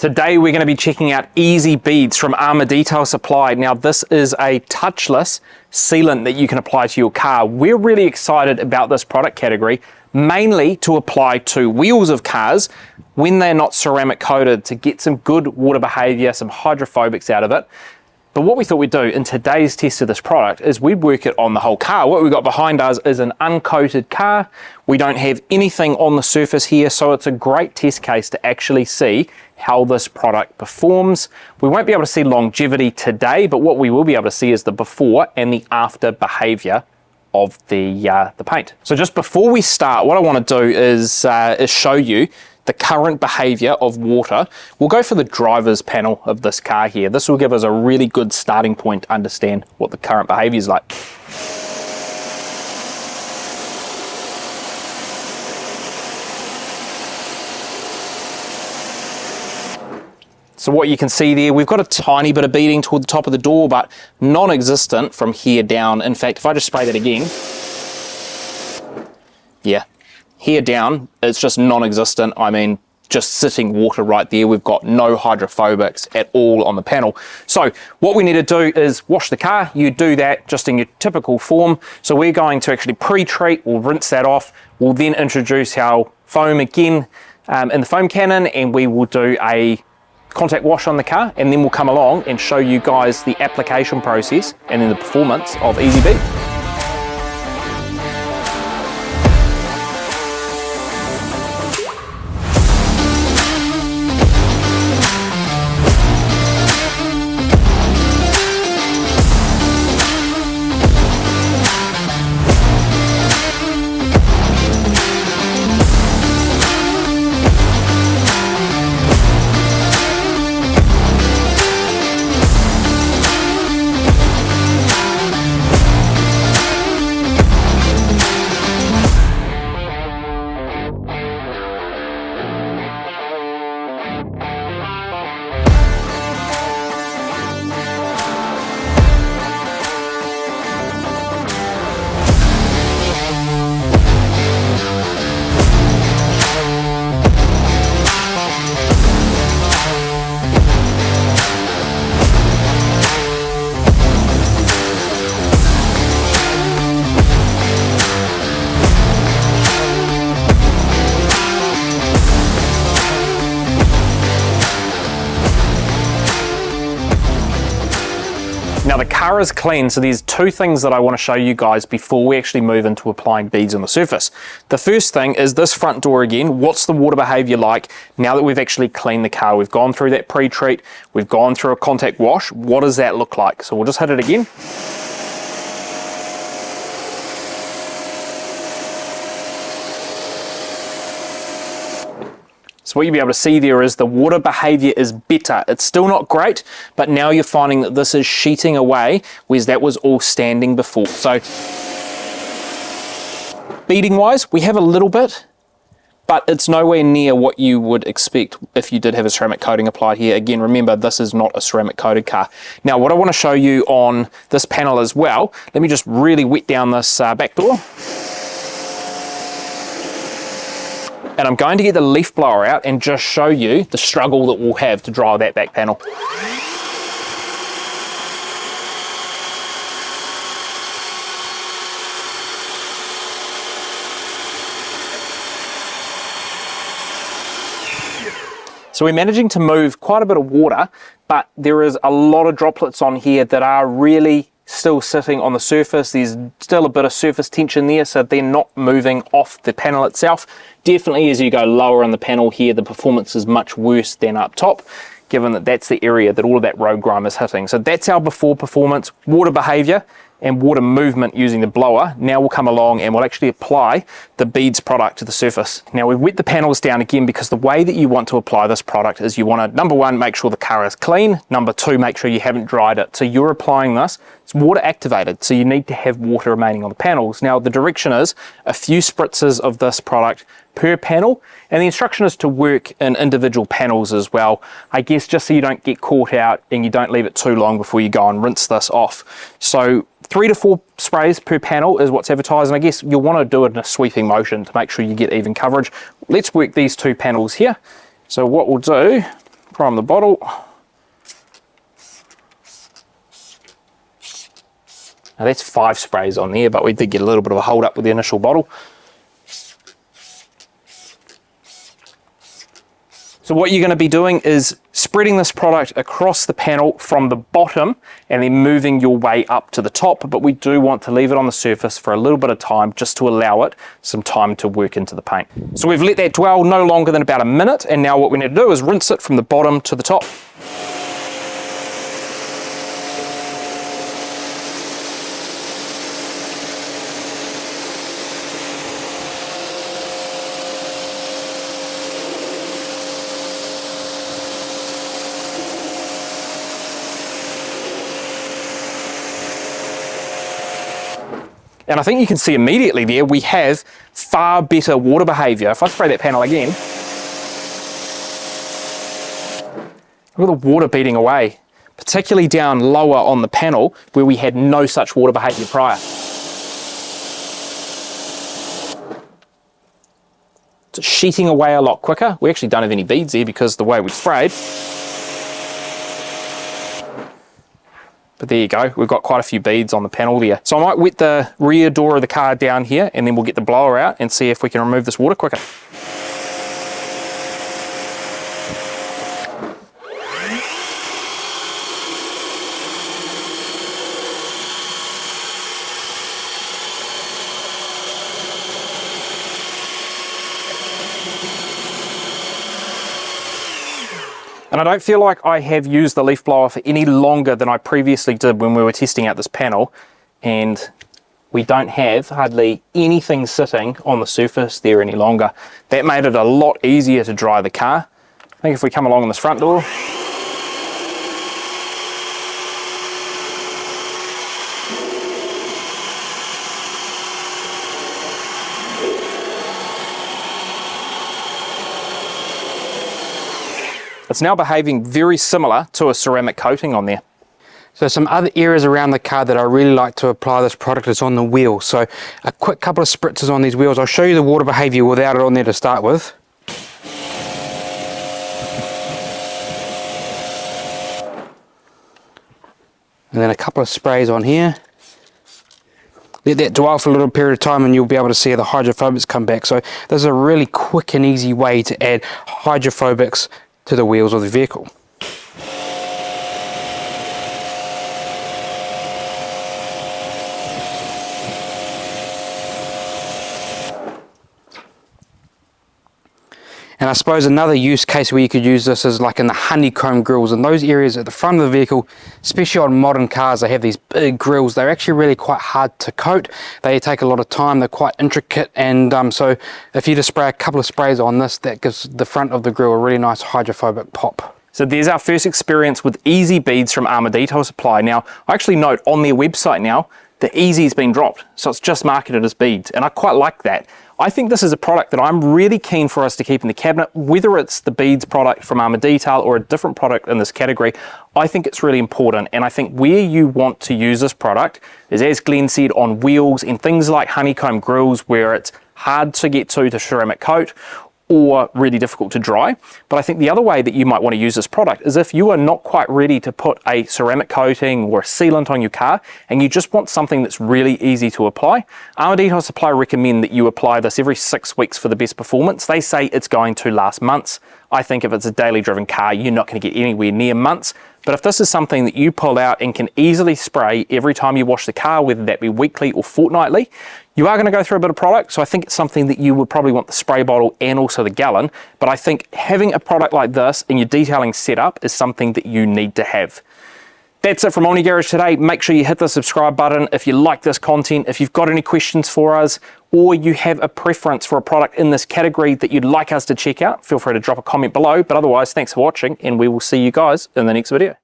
Today we're going to be checking out Easy Beads from Armour Detail Supply. Now this is a touchless sealant that you can apply to your car. We're really excited about this product category, mainly to apply to wheels of cars when they're not ceramic coated, to get some good water behaviour, some hydrophobics out of it. But what we thought we'd do in today's test of this product is we'd work it on the whole car. What we've got behind us is an uncoated car. We don't have anything on the surface here, so it's a great test case to actually see how this product performs. We won't be able to see longevity today, but what we will be able to see is the before and the after behaviour of the paint. So just before we start, what I want to do is show you the current behaviour of water. We'll go for the driver's panel of this car here. This will give us a really good starting point to understand what the current behaviour is like. So what you can see there, we've got a tiny bit of beading toward the top of the door, but non-existent from here down. In fact, if I just spray that again, yeah, here down, it's just non-existent. I mean, just sitting water right there. We've got no hydrophobics at all on the panel. So what we need to do is wash the car. You do that just in your typical form. So we're going to actually pre-treat, we'll rinse that off. We'll then introduce our foam again in the foam cannon, and we will do a contact wash on the car, and then we'll come along and show you guys the application process and then the performance of Easy Bead. Now the car is clean, so there's two things that I want to show you guys before we actually move into applying beads on the surface. The first thing is this front door again. What's the water behaviour like now that we've actually cleaned the car? We've gone through that pre-treat, we've gone through a contact wash. What does that look like? So we'll just hit it again. So what you'll be able to see there is the water behaviour is better. It's still not great, but now you're finding that this is sheeting away, whereas that was all standing before. So beading wise, we have a little bit, but it's nowhere near what you would expect if you did have a ceramic coating applied here. Again, remember, this is not a ceramic coated car. Now, what I want to show you on this panel as well, let me just really wet down this back door. And I'm going to get the leaf blower out and just show you the struggle that we'll have to dry that back panel. So we're managing to move quite a bit of water, but there is a lot of droplets on here that are really still sitting on the surface. There's still a bit of surface tension there, so they're not moving off the panel itself. Definitely as you go lower on the panel here, the performance is much worse than up top, given that that's the area that all of that road grime is hitting. So that's our before performance, water behaviour and water movement using the blower. Now we'll come along and we'll actually apply the beads product to the surface. Now we've wet the panels down again because the way that you want to apply this product is you want to, number one, make sure the car is clean. Number two, make sure you haven't dried it. So you're applying this, it's water activated, so you need to have water remaining on the panels. Now the direction is a few spritzes of this product per panel, and the instruction is to work in individual panels as well, I guess, just so you don't get caught out and you don't leave it too long before you go and rinse this off. So 3 to 4 sprays per panel is what's advertised, and I guess you'll want to do it in a sweeping motion to make sure you get even coverage. Let's work these two panels here. So what we'll do, Prime the bottle. Now that's 5 sprays on there, but we did get a little bit of a hold up with the initial bottle. So what you're going to be doing is spreading this product across the panel from the bottom and then moving your way up to the top, but we do want to leave it on the surface for a little bit of time just to allow it some time to work into the paint. So we've let that dwell no longer than about a minute, and now what we need to do is rinse it from the bottom to the top. And I think you can see immediately there, we have far better water behaviour. If I spray that panel again, look at the water beading away, particularly down lower on the panel where we had no such water behaviour prior. It's sheeting away a lot quicker. We actually don't have any beads there because of the way we sprayed. But there you go, we've got quite a few beads on the panel there. So I might wet the rear door of the car down here, and then we'll get the blower out and see if we can remove this water quicker. And I don't feel like I have used the leaf blower for any longer than I previously did when we were testing out this panel, and we don't have hardly anything sitting on the surface there any longer. That made it a lot easier to dry the car. I think if we come along on this front door, it's now behaving very similar to a ceramic coating on there. So some other areas around the car that I really like to apply this product is on the wheel. So a quick couple of spritzes on these wheels. I'll show you the water behaviour without it on there to start with. And then a couple of sprays on here. Let that dwell for a little period of time and you'll be able to see the hydrophobics come back. So this is a really quick and easy way to add hydrophobics to the wheels of the vehicle. And I suppose another use case where you could use this is like in the honeycomb grills, and those areas at the front of the vehicle, especially on modern cars, they have these big grills. They're actually really quite hard to coat. They take a lot of time, they're quite intricate, and so if you just spray a couple of sprays on this, that gives the front of the grill a really nice hydrophobic pop. So there's our first experience with Easy Beads from Armour Detail Supply. Now, I actually note on their website now, the Easy's been dropped, so it's just marketed as beads, and I quite like that. I think this is a product that I'm really keen for us to keep in the cabinet, whether it's the beads product from Armour Detail or a different product in this category. I think it's really important, and I think where you want to use this product is, as Glenn said, on wheels and things like honeycomb grills where it's hard to get to ceramic coat or really difficult to dry. But I think the other way that you might want to use this product is if you are not quite ready to put a ceramic coating or a sealant on your car and you just want something that's really easy to apply. Armour Detail Supply recommend that you apply this every 6 weeks for the best performance. They say it's going to last months. I think if it's a daily driven car, you're not going to get anywhere near months. But if this is something that you pull out and can easily spray every time you wash the car, whether that be weekly or fortnightly, you are going to go through a bit of product. So I think it's something that you would probably want the spray bottle and also the gallon. But I think having a product like this in your detailing setup is something that you need to have. That's it from Omni Garage today. Make sure you hit the subscribe button if you like this content. If you've got any questions for us, or you have a preference for a product in this category that you'd like us to check out, feel free to drop a comment below. But otherwise, thanks for watching, and we will see you guys in the next video.